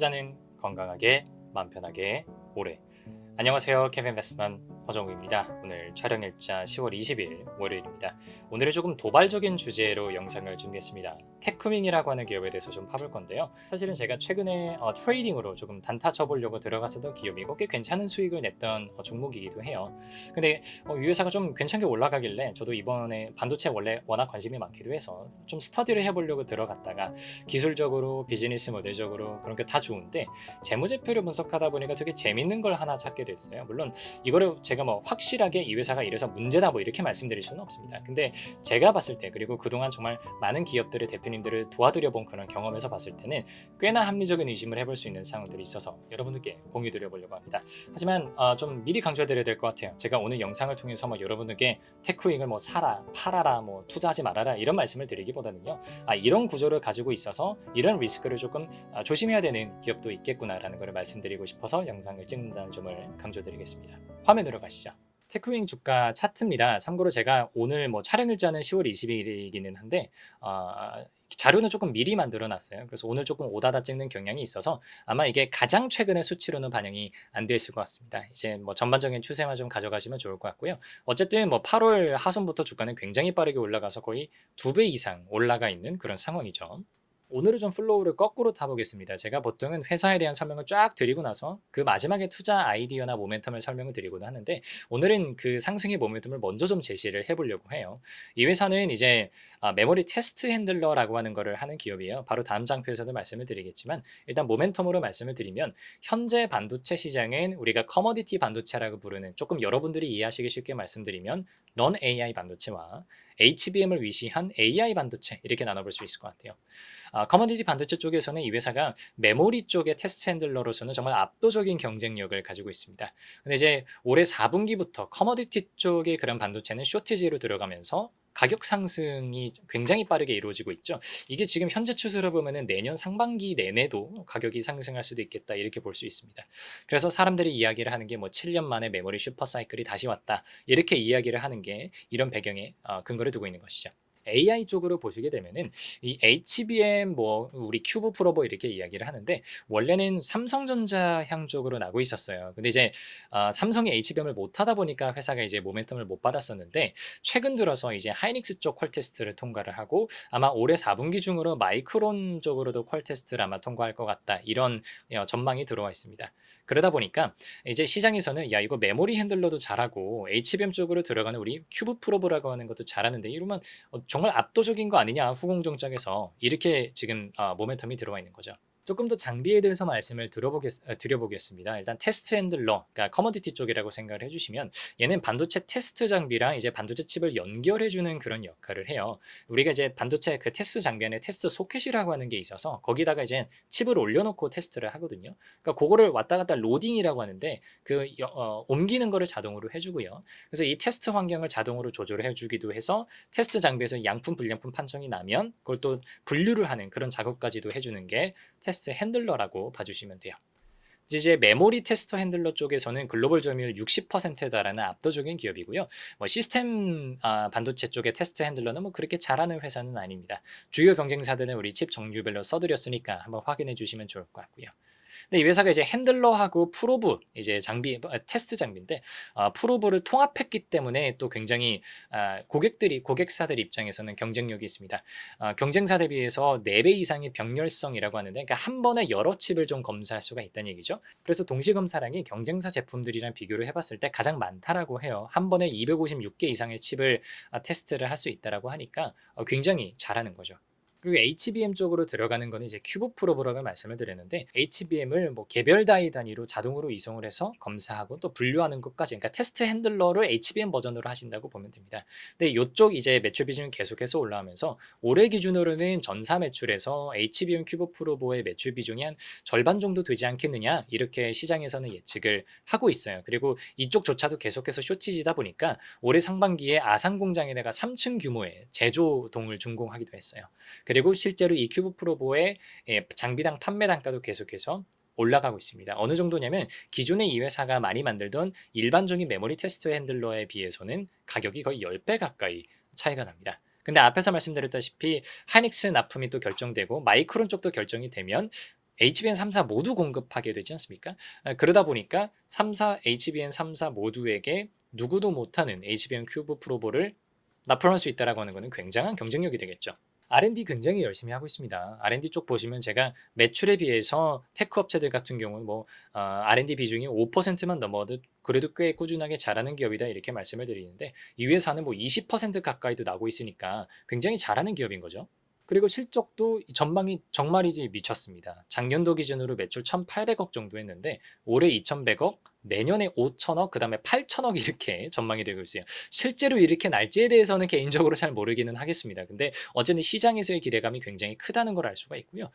투자는 건강하게 마음 편하게 오래. 안녕하세요, 케빈 베스만 허정우입니다. 오늘 촬영 일자 10월 20일 월요일입니다. 오늘은 조금 도발적인 주제로 영상을 준비했습니다. 테크윙이라고 하는 기업에 대해서 좀 파볼 건데요. 사실은 제가 최근에 트레이딩으로 조금 단타 쳐보려고 들어갔었던 기업이고 꽤 괜찮은 수익을 냈던 종목이기도 해요. 근데 이 회사가 좀 괜찮게 올라가길래 저도 이번에 반도체 원래 워낙 관심이 많기도 해서 좀 스터디를 해보려고 들어갔다가 기술적으로 비즈니스 모델적으로 그런 게 다 좋은데 재무제표를 분석하다 보니까 되게 재밌는 걸 하나 찾게 됐어요. 물론 이거를 제가 뭐 확실하게 이 회사가 이래서 문제다 뭐 이렇게 말씀드릴 수는 없습니다. 근데 제가 봤을 때, 그리고 그동안 정말 많은 기업들의 대표님들을 도와드려 본 그런 경험에서 봤을 때는 꽤나 합리적인 의심을 해볼 수 있는 상황들이 있어서 여러분들께 공유 드려보려고 합니다. 하지만 좀 미리 강조드려야 될 것 같아요. 제가 오늘 영상을 통해서 뭐 여러분들께 테크윙을 뭐 사라, 팔아라, 뭐 투자하지 말아라 이런 말씀을 드리기보다는요, 이런 구조를 가지고 있어서 이런 리스크를 조금 조심해야 되는 기업도 있겠구나라는 걸 말씀드리고 싶어서 영상을 찍는다는 점을 강조드리겠습니다. 화면으로 가시죠. 테크윙 주가 차트입니다. 참고로 제가 오늘 뭐 촬영 일자는 10월 20일이기는 한데 자료는 조금 미리 만들어 놨어요. 그래서 오늘 조금 오다다 찍는 경향이 있어서 아마 이게 가장 최근의 수치로는 반영이 안 되어 있을 것 같습니다. 이제 뭐 전반적인 추세만 좀 가져가시면 좋을 것 같고요. 어쨌든 뭐 8월 하순부터 주가는 굉장히 빠르게 올라가서 거의 2배 이상 올라가 있는 그런 상황이죠. 오늘은 좀 플로우를 거꾸로 타보겠습니다. 제가 보통은 회사에 대한 설명을 쫙 드리고 나서 그 마지막에 투자 아이디어나 모멘텀을 설명을 드리곤 하는데, 오늘은 그 상승의 모멘텀을 먼저 좀 제시를 해보려고 해요. 이 회사는 이제 메모리 테스트 핸들러라고 하는 거를 하는 기업이에요. 바로 다음 장표에서도 말씀을 드리겠지만, 일단 모멘텀으로 말씀을 드리면 현재 반도체 시장은 우리가 커머디티 반도체라고 부르는, 조금 여러분들이 이해하시기 쉽게 말씀드리면 넌 AI 반도체와 HBM을 위시한 AI 반도체, 이렇게 나눠볼 수 있을 것 같아요. 커머디티 반도체 쪽에서는 이 회사가 메모리 쪽의 테스트 핸들러로서는 정말 압도적인 경쟁력을 가지고 있습니다. 근데 이제 올해 4분기부터 커머디티 쪽의 그런 반도체는 쇼티지로 들어가면서 가격 상승이 굉장히 빠르게 이루어지고 있죠. 이게 지금 현재 추세로 보면은 내년 상반기 내내도 가격이 상승할 수도 있겠다, 이렇게 볼 수 있습니다. 그래서 사람들이 이야기를 하는 게 뭐 7년 만에 메모리 슈퍼 사이클이 다시 왔다, 이렇게 이야기를 하는 게 이런 배경에 근거를 두고 있는 것이죠. AI 쪽으로 보시게 되면은 이 HBM 뭐 우리 큐브 프로버 이렇게 이야기를 하는데, 원래는 삼성전자 향 쪽으로 나고 있었어요. 근데 이제 삼성이 HBM을 못 하다 보니까 회사가 이제 모멘텀을 못 받았었는데, 최근 들어서 이제 하이닉스 쪽 퀄 테스트를 통과를 하고 아마 올해 4분기 중으로 마이크론 쪽으로도 퀄 테스트를 아마 통과할 것 같다, 이런 전망이 들어와 있습니다. 그러다 보니까 이제 시장에서는 야, 이거 메모리 핸들러도 잘하고 HBM 쪽으로 들어가는 우리 큐브 프로브라고 하는 것도 잘하는데 이러면 정말 압도적인 거 아니냐, 후공정짝에서, 이렇게 지금 모멘텀이 들어와 있는 거죠. 조금 더 장비에 대해서 말씀을 드려보겠습니다. 일단 테스트 핸들러, 그러니까 커머디티 쪽이라고 생각을 해주시면, 얘는 반도체 테스트 장비랑 이제 반도체 칩을 연결해주는 그런 역할을 해요. 우리가 이제 반도체 그 테스트 장비 안에 테스트 소켓이라고 하는 게 있어서 거기다가 이제 칩을 올려놓고 테스트를 하거든요. 그러니까 그거를 왔다 갔다 로딩이라고 하는데, 옮기는 거를 자동으로 해주고요. 그래서 이 테스트 환경을 자동으로 조절을 해주기도 해서 테스트 장비에서 양품 불량품 판정이 나면 그걸 또 분류를 하는 그런 작업까지도 해주는 게 테스트 핸들러라고 봐주시면 돼요. 이제 메모리 테스터 핸들러 쪽에서는 글로벌 점유율 60%에 달하는 압도적인 기업이고요. 뭐 시스템 반도체 쪽의 테스트 핸들러는 뭐 그렇게 잘하는 회사는 아닙니다. 주요 경쟁사들은 우리 칩 종류별로 써드렸으니까 한번 확인해 주시면 좋을 것 같고요. 근데 이 회사가 이제 핸들러하고 프로브, 이제 장비, 테스트 장비인데 프로브를 통합했기 때문에 또 굉장히 고객사들 입장에서는 경쟁력이 있습니다. 경쟁사 대비해서 4배 이상의 병렬성이라고 하는데, 그러니까 한 번에 여러 칩을 좀 검사할 수가 있다는 얘기죠. 그래서 동시 검사량이 경쟁사 제품들이랑 비교를 해봤을 때 가장 많다라고 해요. 한 번에 256개 이상의 칩을 테스트를 할 수 있다라고 하니까 굉장히 잘하는 거죠. 그리고 HBM 쪽으로 들어가는 거는 이제 큐브 프로브라고 말씀을 드렸는데, HBM을 뭐 개별 다이 단위로 자동으로 이송을 해서 검사하고 또 분류하는 것까지, 그러니까 테스트 핸들러를 HBM 버전으로 하신다고 보면 됩니다. 근데 이쪽 이제 매출 비중이 계속해서 올라오면서 올해 기준으로는 전사 매출에서 HBM 큐브 프로브의 매출 비중이 한 절반 정도 되지 않겠느냐, 이렇게 시장에서는 예측을 하고 있어요. 그리고 이쪽조차도 계속해서 쇼티지다 보니까 올해 상반기에 아산 공장에다가 3층 규모의 제조동을 준공하기도 했어요. 그리고 실제로 이 큐브 프로보의 장비당 판매 단가도 계속해서 올라가고 있습니다. 어느 정도냐면 기존의 이 회사가 많이 만들던 일반적인 메모리 테스트 핸들러에 비해서는 가격이 거의 10배 가까이 차이가 납니다. 근데 앞에서 말씀드렸다시피 하이닉스 납품이 또 결정되고 마이크론 쪽도 결정이 되면 HBM 3사 모두 공급하게 되지 않습니까? 그러다 보니까 3사, HBM 3사 모두에게 누구도 못하는 HBM 큐브 프로보를 납품할 수 있다라고 하는 것은 굉장한 경쟁력이 되겠죠. R&D 굉장히 열심히 하고 있습니다. R&D 쪽 보시면 제가 매출에 비해서 테크 업체들 같은 경우는 R&D 비중이 5%만 넘어도 그래도 꽤 꾸준하게 잘하는 기업이다 이렇게 말씀을 드리는데 이 회사는 20% 가까이도 나고 있으니까 굉장히 잘하는 기업인 거죠. 그리고 실적도 전망이 정말이지 미쳤습니다. 작년도 기준으로 매출 1,800억 정도 했는데 올해 2,100억, 내년에 5천억, 그 다음에 8천억 이렇게 전망이 되고 있어요. 실제로 이렇게 날지에 대해서는 개인적으로 잘 모르기는 하겠습니다. 근데 어쨌든 시장에서의 기대감이 굉장히 크다는 걸 알 수가 있고요.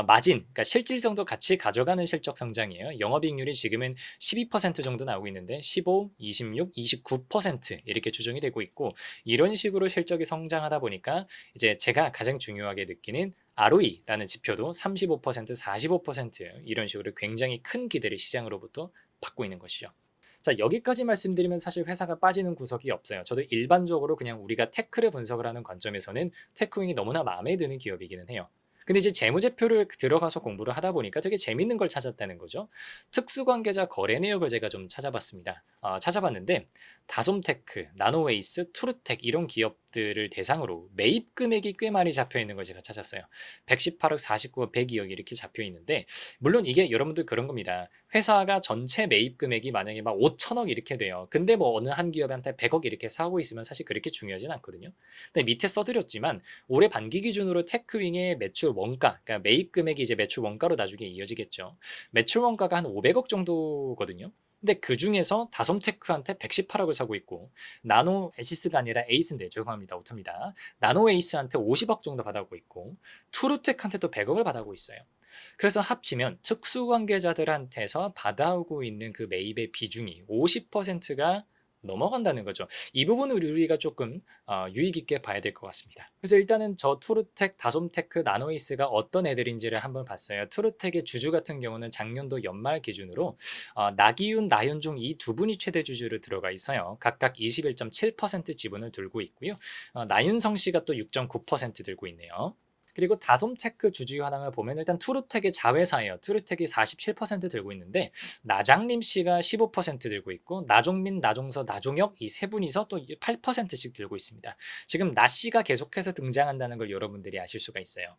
마진, 그러니까 실질성도 같이 가져가는 실적 성장이에요. 영업이익률이 지금은 12% 정도 나오고 있는데 15, 26, 29% 이렇게 추정이 되고 있고 이런 식으로 실적이 성장하다 보니까 이제 제가 가장 중요하게 느끼는 ROE라는 지표도 35%, 45% 이런 식으로 굉장히 큰 기대를 시장으로부터 받고 있는 것이죠. 자, 여기까지 말씀드리면 사실 회사가 빠지는 구석이 없어요. 저도 일반적으로 그냥 우리가 테크를 분석을 하는 관점에서는 테크윙이 너무나 마음에 드는 기업이기는 해요. 근데 이제 재무제표를 들어가서 공부를 하다 보니까 되게 재밌는 걸 찾았다는 거죠. 특수관계자 거래 내역을 제가 좀 찾아봤습니다. 찾아봤는데 다솜테크, 나노웨이스, 투르텍 이런 기업들을 대상으로 매입 금액이 꽤 많이 잡혀 있는 걸 제가 찾았어요. 118억, 49억, 102억 이렇게 잡혀 있는데 물론 이게 여러분들 그런 겁니다. 회사가 전체 매입 금액이 만약에 5천억 이렇게 돼요. 근데 어느 한 기업한테 100억 이렇게 사고 있으면 사실 그렇게 중요하진 않거든요. 근데 밑에 써드렸지만 올해 반기 기준으로 테크윙의 매출 원가, 그러니까 매입 금액이 이제 매출 원가로 나중에 이어지겠죠. 매출 원가가 한 500억 정도거든요. 근데 그 중에서 다솜테크한테 118억을 사고 있고 나노 에시스가 아니라 에이스인데 죄송합니다. 오타입니다. 나노 에이스한테 50억 정도 받아오고 있고 투르텍한테도 100억을 받아오고 있어요. 그래서 합치면 특수관계자들한테서 받아오고 있는 그 매입의 비중이 50%가 넘어간다는 거죠. 이 부분을 우리가 조금 유의 깊게 봐야 될 것 같습니다. 그래서 일단은 저 투르텍, 다솜테크, 나노이스가 어떤 애들인지를 한번 봤어요. 투르텍의 주주 같은 경우는 작년도 연말 기준으로 나기윤, 나현종 이 두 분이 최대 주주로 들어가 있어요. 각각 21.7% 지분을 들고 있고요. 나윤성 씨가 또 6.9% 들고 있네요. 그리고 다솜테크 주주 현황을 보면 일단 투르텍의 자회사예요. 투르텍이 47% 들고 있는데 나장림 씨가 15% 들고 있고 나종민, 나종서, 나종혁 이 세 분이서 또 8%씩 들고 있습니다. 지금 나 씨가 계속해서 등장한다는 걸 여러분들이 아실 수가 있어요.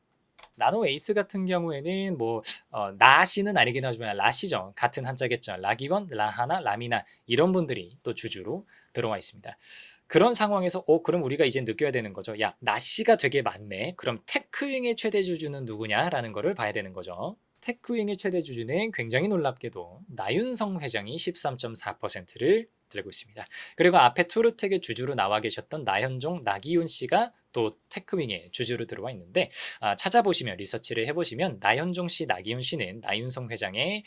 나노 에이스 같은 경우에는 나 씨는 아니긴 하지만 라 씨죠. 같은 한자겠죠. 라기원, 라하나, 라미나 이런 분들이 또 주주로 들어와 있습니다. 그런 상황에서 그럼 우리가 이제 느껴야 되는 거죠. 야, 나 씨가 되게 많네. 그럼 테크윙의 최대 주주는 누구냐라는 거를 봐야 되는 거죠. 테크윙의 최대 주주는 굉장히 놀랍게도 나윤성 회장이 13.4%를 들고 있습니다. 그리고 앞에 투르텍의 주주로 나와 계셨던 나현종, 나기훈 씨가 또 테크윙의 주주로 들어와 있는데 찾아보시면 리서치를 해보시면 나현종 씨, 나기훈 씨는 나윤성 회장의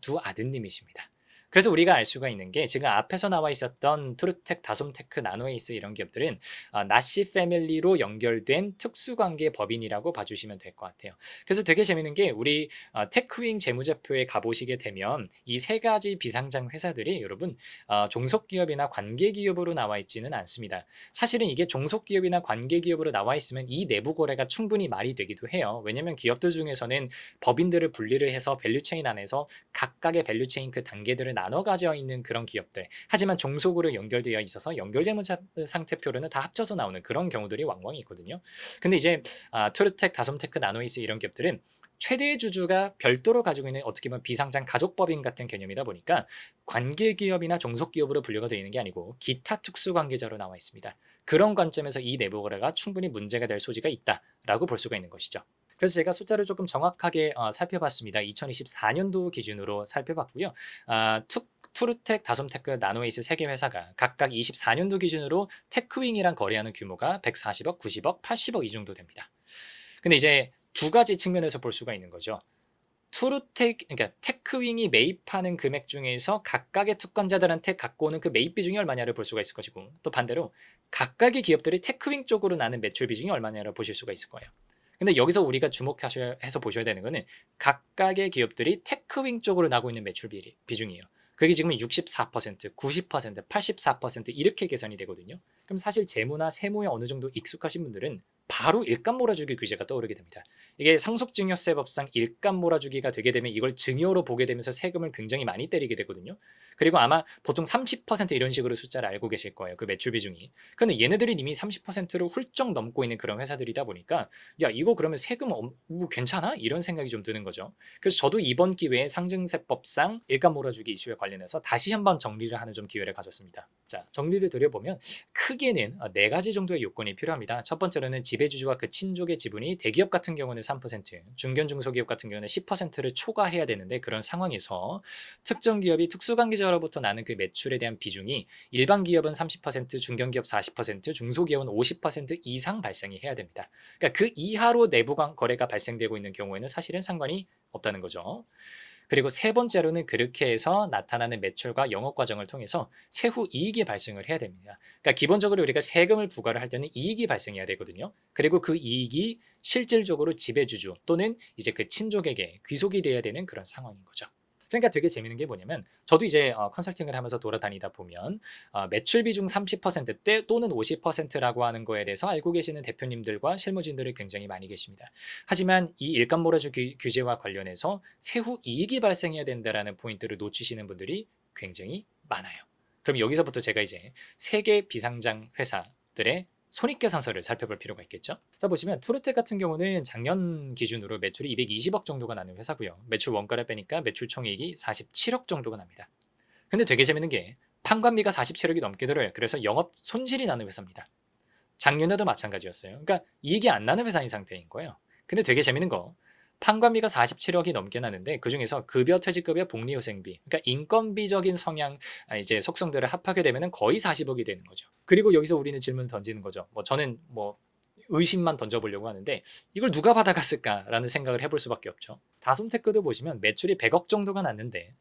두 아드님이십니다. 그래서 우리가 알 수가 있는 게 지금 앞에서 나와 있었던 투르텍, 다솜테크, 나노에이스 이런 기업들은 나씨 패밀리로 연결된 특수관계 법인이라고 봐주시면 될 것 같아요. 그래서 되게 재밌는 게 우리 테크윙 재무제표에 가보시게 되면 이 세 가지 비상장 회사들이 여러분 종속기업이나 관계기업으로 나와 있지는 않습니다. 사실은 이게 종속기업이나 관계기업으로 나와 있으면 이 내부 거래가 충분히 말이 되기도 해요. 왜냐하면 기업들 중에서는 법인들을 분리를 해서 밸류체인 안에서 각각의 밸류체인 그 단계들을 나눠 가져 있는 그런 기업들. 하지만 종속으로 연결되어 있어서 연결재무 상태표로는 다 합쳐서 나오는 그런 경우들이 왕왕 있거든요. 근데 이제 투르텍, 다솜테크, 나노이스 이런 기업들은 최대 주주가 별도로 가지고 있는 어떻게 보면 비상장 가족법인 같은 개념이다 보니까 관계기업이나 종속기업으로 분류가 되어 있는 게 아니고 기타 특수관계자로 나와 있습니다. 그런 관점에서 이 내부 거래가 충분히 문제가 될 소지가 있다라고 볼 수가 있는 것이죠. 그래서 제가 숫자를 조금 정확하게 살펴봤습니다. 2024년도 기준으로 살펴봤고요. 투르텍, 다솜테크, 나노에이스 세 개 회사가 각각 24년도 기준으로 테크윙이랑 거래하는 규모가 140억, 90억, 80억 이 정도 됩니다. 근데 이제 두 가지 측면에서 볼 수가 있는 거죠. 투르텍, 그러니까 테크윙이 매입하는 금액 중에서 각각의 투권자들한테 갖고 오는 그 매입 비중이 얼마냐를 볼 수가 있을 것이고 또 반대로 각각의 기업들이 테크윙 쪽으로 나는 매출 비중이 얼마냐를 보실 수가 있을 거예요. 근데 여기서 우리가 주목해서 보셔야 되는 거는 각각의 기업들이 테크윙 쪽으로 나고 있는 매출 비중이에요. 그게 지금 64%, 90%, 84% 이렇게 계산이 되거든요. 그럼 사실 재무나 세무에 어느 정도 익숙하신 분들은 바로 일감 몰아주기 규제가 떠오르게 됩니다. 이게 상속증여세법상 일감 몰아주기가 되게 되면 이걸 증여로 보게 되면서 세금을 굉장히 많이 때리게 되거든요. 그리고 아마 보통 30% 이런 식으로 숫자를 알고 계실 거예요. 그 매출 비중이. 근데 얘네들이 이미 30%를 훌쩍 넘고 있는 그런 회사들이다 보니까 야, 이거 그러면 세금 뭐 괜찮아? 이런 생각이 좀 드는 거죠. 그래서 저도 이번 기회에 상증세법상 일감 몰아주기 이슈에 관련해서 다시 한번 정리를 하는 좀 기회를 가졌습니다. 자, 정리를 드려보면 크게는 네 가지 정도의 요건이 필요합니다. 첫 번째로는 지배주주와 그 친족의 지분이 대기업 같은 경우는 3%, 중견 중소기업 같은 경우는 10%를 초과해야 되는데 그런 상황에서 특정 기업이 특수관계자로부터 나는 그 매출에 대한 비중이 일반 기업은 30%, 중견기업 40%, 중소기업은 50% 이상 발생이 해야 됩니다. 그러니까 그 이하로 내부 거래가 발생되고 있는 경우에는 사실은 상관이 없다는 거죠. 그리고 세 번째로는 그렇게 해서 나타나는 매출과 영업 과정을 통해서 세후 이익이 발생을 해야 됩니다. 그러니까 기본적으로 우리가 세금을 부과를 할 때는 이익이 발생해야 되거든요. 그리고 그 이익이 실질적으로 지배주주 또는 이제 그 친족에게 귀속이 돼야 되는 그런 상황인 거죠. 그러니까 되게 재밌는 게 뭐냐면 저도 이제 컨설팅을 하면서 돌아다니다 보면 매출 비중 30%대 또는 50%라고 하는 거에 대해서 알고 계시는 대표님들과 실무진들이 굉장히 많이 계십니다. 하지만 이 일감 몰아주기 규제와 관련해서 세후 이익이 발생해야 된다라는 포인트를 놓치시는 분들이 굉장히 많아요. 그럼 여기서부터 제가 이제 세계 비상장 회사들의 손익계산서를 살펴볼 필요가 있겠죠. 자, 보시면 투르텍 같은 경우는 작년 기준으로 매출이 220억 정도가 나는 회사고요. 매출 원가를 빼니까 매출 총이익이 47억 정도가 납니다. 근데 되게 재밌는 게 판관비가 47억이 넘게 들어요. 그래서 영업 손실이 나는 회사입니다. 작년에도 마찬가지였어요. 그러니까 이익이 안 나는 회사인 상태인 거예요. 근데 되게 재밌는 거 판관비가 47억이 넘게 나는데 그중에서 급여 퇴직급여 복리후생비 그러니까 인건비적인 성향 이제 속성들을 합하게 되면 거의 40억이 되는 거죠. 그리고 여기서 우리는 질문을 던지는 거죠. 저는 의심만 던져보려고 하는데 이걸 누가 받아갔을까라는 생각을 해볼 수밖에 없죠. 다솜테크도 보시면 매출이 100억 정도가 났는데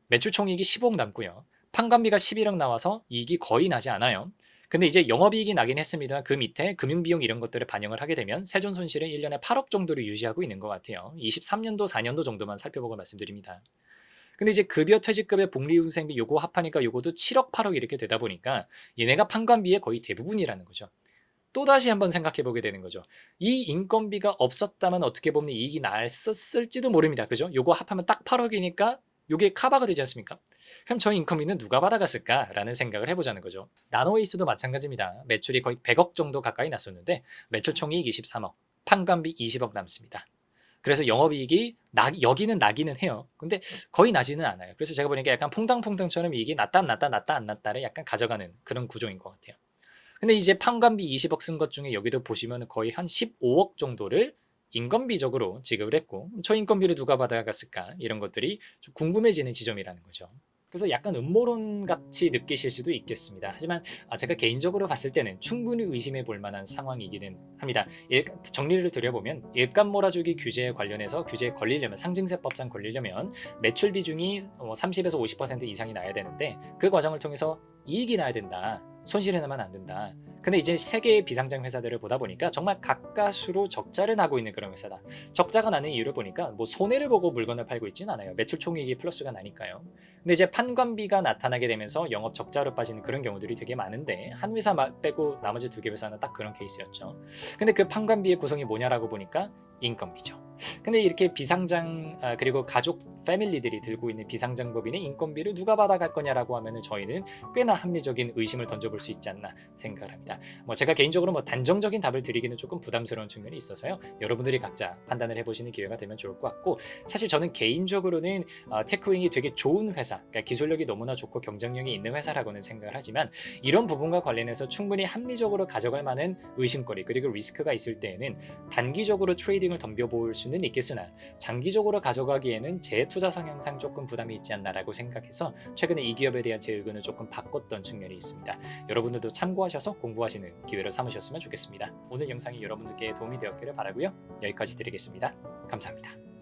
매출 총이익이 15억 남고요. 판관비가 11억 나와서 이익이 거의 나지 않아요. 근데 이제 영업이익이 나긴 했습니다. 그 밑에 금융비용 이런 것들을 반영을 하게 되면 세존 손실은 1년에 8억 정도를 유지하고 있는 것 같아요. 23년도, 4년도 정도만 살펴보고 말씀드립니다. 근데 이제 급여, 퇴직급여, 복리후생비 요거 합하니까 요거도 7억, 8억 이렇게 되다 보니까 얘네가 판관비의 거의 대부분이라는 거죠. 또다시 한번 생각해 보게 되는 거죠. 이 인건비가 없었다면 어떻게 보면 이익이 났었을지도 모릅니다. 그죠? 요거 합하면 딱 8억이니까 요게 커버가 되지 않습니까? 그럼 저 인건비는 누가 받아갔을까라는 생각을 해보자는 거죠. 나노웨이스도 마찬가지입니다. 매출이 거의 100억 정도 가까이 났었는데 매출 총이익 23억, 판관비 20억 남습니다. 그래서 영업이익이 여기는 나기는 해요. 근데 거의 나지는 않아요. 그래서 제가 보니까 약간 퐁당퐁당처럼 이익이 났다 안 났다를 약간 가져가는 그런 구조인 것 같아요. 근데 이제 판관비 20억 쓴 것 중에 여기도 보시면 거의 한 15억 정도를 인건비적으로 지급을 했고 저 인건비를 누가 받아갔을까 이런 것들이 좀 궁금해지는 지점이라는 거죠. 그래서 약간 음모론 같이 느끼실 수도 있겠습니다. 하지만 제가 개인적으로 봤을 때는 충분히 의심해 볼 만한 상황이기는 합니다. 정리를 드려보면 일감 몰아주기 규제에 관련해서 규제에 걸리려면 상증세법상 걸리려면 매출 비중이 30에서 50% 이상이 나야 되는데 그 과정을 통해서 이익이 나야 된다. 손실이 나면 안 된다. 근데 이제 세계의 비상장 회사들을 보다 보니까 정말 가까스로 적자를 나고 있는 그런 회사다. 적자가 나는 이유를 보니까 손해를 보고 물건을 팔고 있지는 않아요. 매출 총이익이 플러스가 나니까요. 근데 이제 판관비가 나타나게 되면서 영업 적자로 빠지는 그런 경우들이 되게 많은데 한 회사 빼고 나머지 두 개 회사는 딱 그런 케이스였죠. 근데 그 판관비의 구성이 뭐냐라고 보니까 인건비죠. 근데 이렇게 비상장 그리고 가족 패밀리들이 들고 있는 비상장법인의 인건비를 누가 받아갈 거냐라고 하면은 저희는 꽤나 합리적인 의심을 던져볼 수 있지 않나 생각을 합니다. 제가 개인적으로 단정적인 답을 드리기는 조금 부담스러운 측면이 있어서요. 여러분들이 각자 판단을 해보시는 기회가 되면 좋을 것 같고 사실 저는 개인적으로는 테크윙이 되게 좋은 회사, 그러니까 기술력이 너무나 좋고 경쟁력이 있는 회사라고는 생각을 하지만 이런 부분과 관련해서 충분히 합리적으로 가져갈 만한 의심거리 그리고 리스크가 있을 때에는 단기적으로 트레이딩을 덤벼볼 수는 있겠으나 장기적으로 가져가기에는 제 투자 성향상 조금 부담이 있지 않나라고 생각해서 최근에 이 기업에 대한 제 의견을 조금 바꿨던 측면이 있습니다. 여러분들도 참고하셔서 공부하시는 기회를 삼으셨으면 좋겠습니다. 오늘 영상이 여러분들께 도움이 되었기를 바라고요. 여기까지 드리겠습니다. 감사합니다.